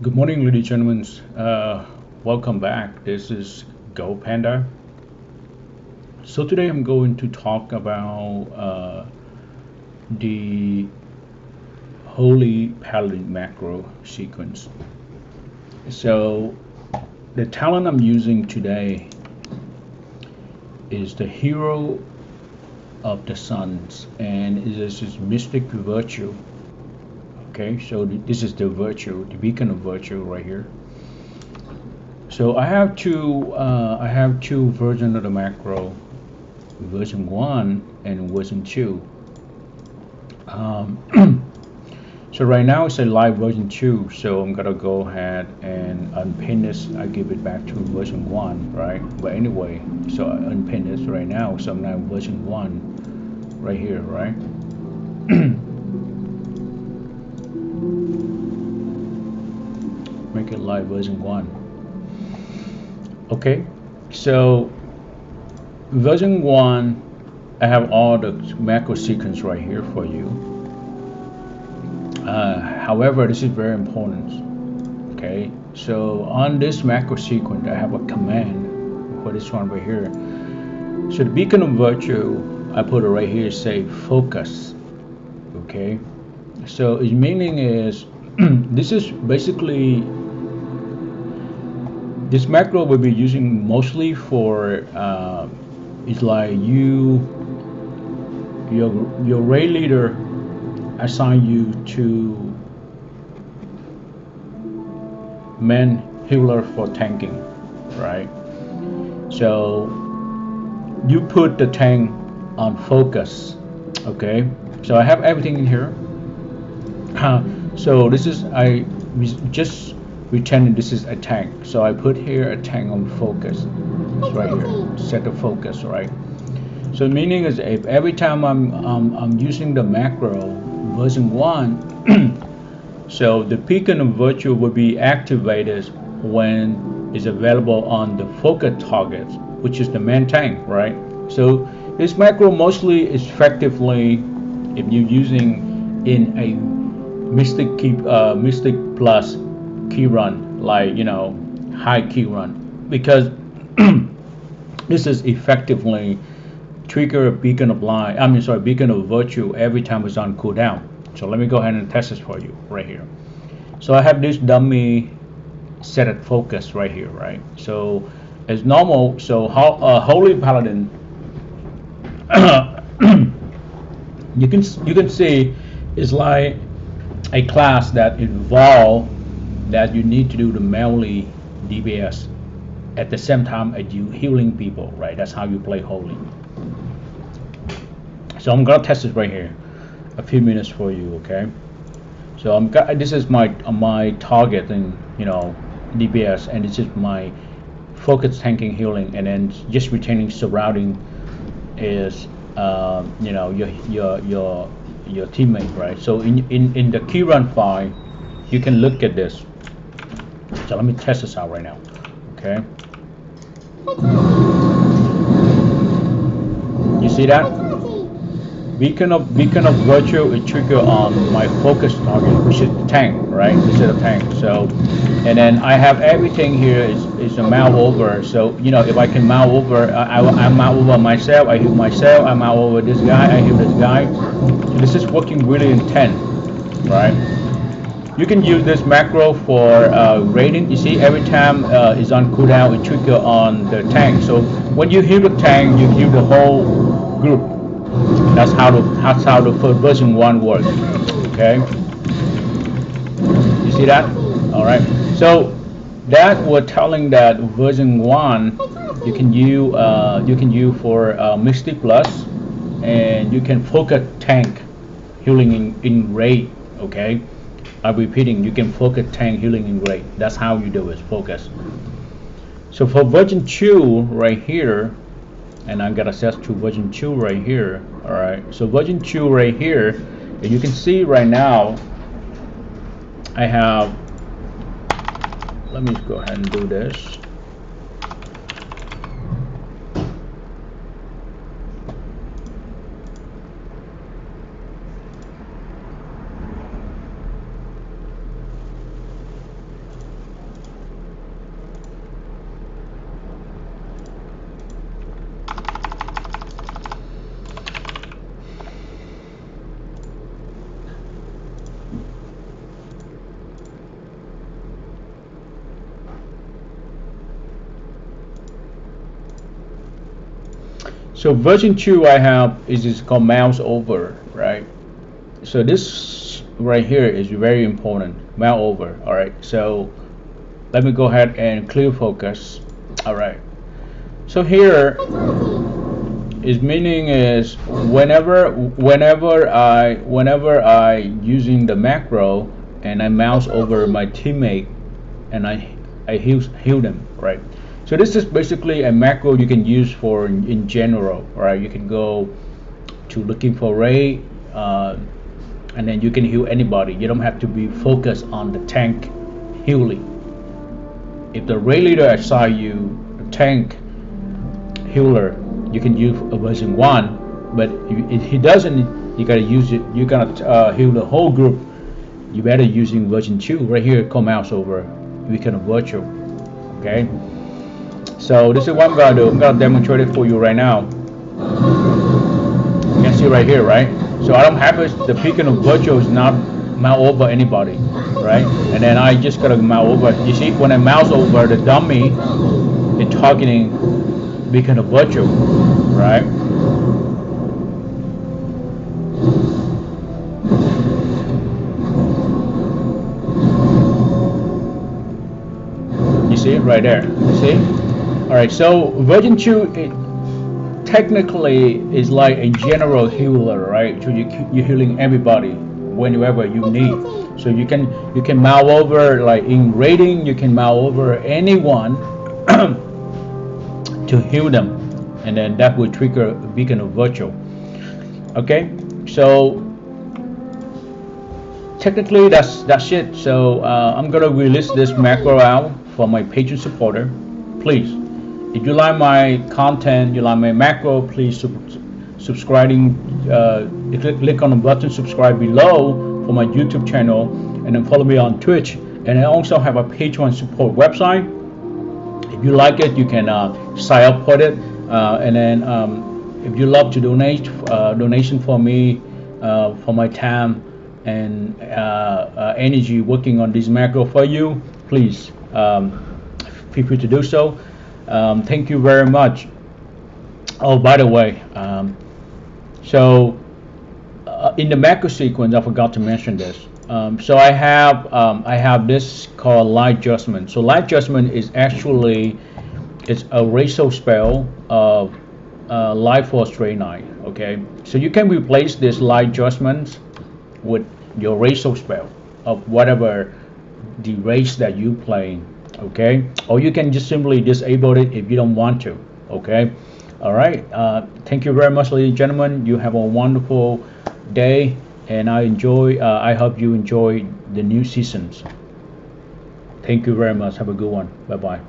Good morning, ladies and gentlemen. Welcome back. This is Gaupanda. So today I'm going to talk about the Holy Paladin macro sequence. So the talent I'm using today is the Hero of the Suns, and this is Mystic Virtue. Okay, so this is the virtue, the beacon of virtue right here. So I have two versions of the macro, version 1 and version 2. So right now it's a live version 2, so I'm gonna go ahead and unpin this. I give it back to version 1, right? But anyway, so I unpin this right now, so I'm now version 1 right here, right? Make it live version 1. Okay, so version 1, I have all the macro sequence right here for you. However, this is very important. Okay, so on this macro sequence, I have a command for this one right here. So the beacon of virtue, I put it right here, say focus. Okay, so its meaning is this is basically this macro will be using mostly for it's like your raid leader assign you to man healer for tanking, right? So you put the tank on focus. Okay, so I have everything in here. So this is I just pretending this is a tank. So I put here a tank on focus. It's right here. Set the focus, right? So meaning is if every time I'm using the macro version 1, so the beacon of virtue will be activated when it's available on the focus target, which is the main tank, right? So this macro mostly is effectively if you're using in a mystic plus key run, like high key run, because this is effectively trigger a beacon of light. I mean, sorry, beacon of virtue every time it's on cooldown. So let me go ahead and test this for you right here. So I have this dummy set at focus right here, right? So as normal, so Holy Paladin, you can see it's like a class that involve that you need to do the melee DPS at the same time as you healing people, right? That's how you play Holy. So I'm gonna test this right here, a few minutes for you, okay? So this is my target in DPS, and this is my focus tanking healing, and then just retaining surrounding is your teammate, right? So in the key run file, you can look at this. So let me test this out right now, okay? You see that? Beacon of virtue is trigger on my focus target, which is the tank, right? This is a tank. So, and then I have everything here is a mount over. So if I can mount over, I mount over myself. I heal myself. I mount over this guy. I heal this guy. So this is working really intense, right? You can use this macro for raiding. You see, every time it's on cooldown, it trigger on the tank. So when you heal the tank, you heal the whole group. That's how the first version 1 works. Okay. You see that? All right. So that we're telling that version 1 you can use for Mystic Plus, and you can focus tank healing in raid. Okay. I'm repeating, you can focus tank healing in raid. That's how you do it. Focus. So for version 2 right here, and I'm gonna set to version 2 right here. All right, so version 2 right here, and you can see right now I have, let me go ahead and do this. So version 2 I have is called mouse over, right? So this right here is very important, mouse over. All right, so let me go ahead and clear focus. All right, so here is meaning is whenever I using the macro and I mouse over my teammate and I heal them, right? So this is basically a macro you can use for in general, right? You can go to looking for raid, and then you can heal anybody. You don't have to be focused on the tank healing. If the raid leader assign you a tank healer, you can use a version 1, but if he doesn't, you gotta use it. You gotta heal the whole group. You better using version 2 right here. Call mouse over. We can virtual. Okay. So this is what I'm gonna do. I'm gonna demonstrate it for you right now. You can see right here, right? So I don't have it. The beacon of virtual is not mouse over anybody, right? And then I just gotta mouse over. You see, when I mouse over the dummy, it's targeting beacon of virtual, right? You see it right there. You see? All right. So version 2, it technically is like a general healer, right? So you're healing everybody whenever you need. So you can mouse over, like in raiding, you can mouse over anyone to heal them, and then that will trigger a beacon of virtual. Okay, so technically that's it. So I'm gonna release this macro out for my patron supporter. Please, if you like my content, you like my macro, please subscribing. Click on the button subscribe below for my YouTube channel, and then follow me on Twitch. And I also have a Patreon support website. If you like it, you can sign up for it. And then if you love to donation for me, for my time and energy working on this macro for you, please feel free to do so. Thank you very much. Oh, by the way, so in the macro sequence, I forgot to mention this. So I have this called light adjustment. So light adjustment is actually it's a ratio spell of light force straight line. Okay, so you can replace this light adjustments with your ratio spell of whatever the race that you playing. Okay, or you can just simply disable it if you don't want to. Okay, all right. Thank you very much, ladies and gentlemen. You have a wonderful day. And I hope you enjoy the new seasons. Thank you very much. Have a good one. Bye bye.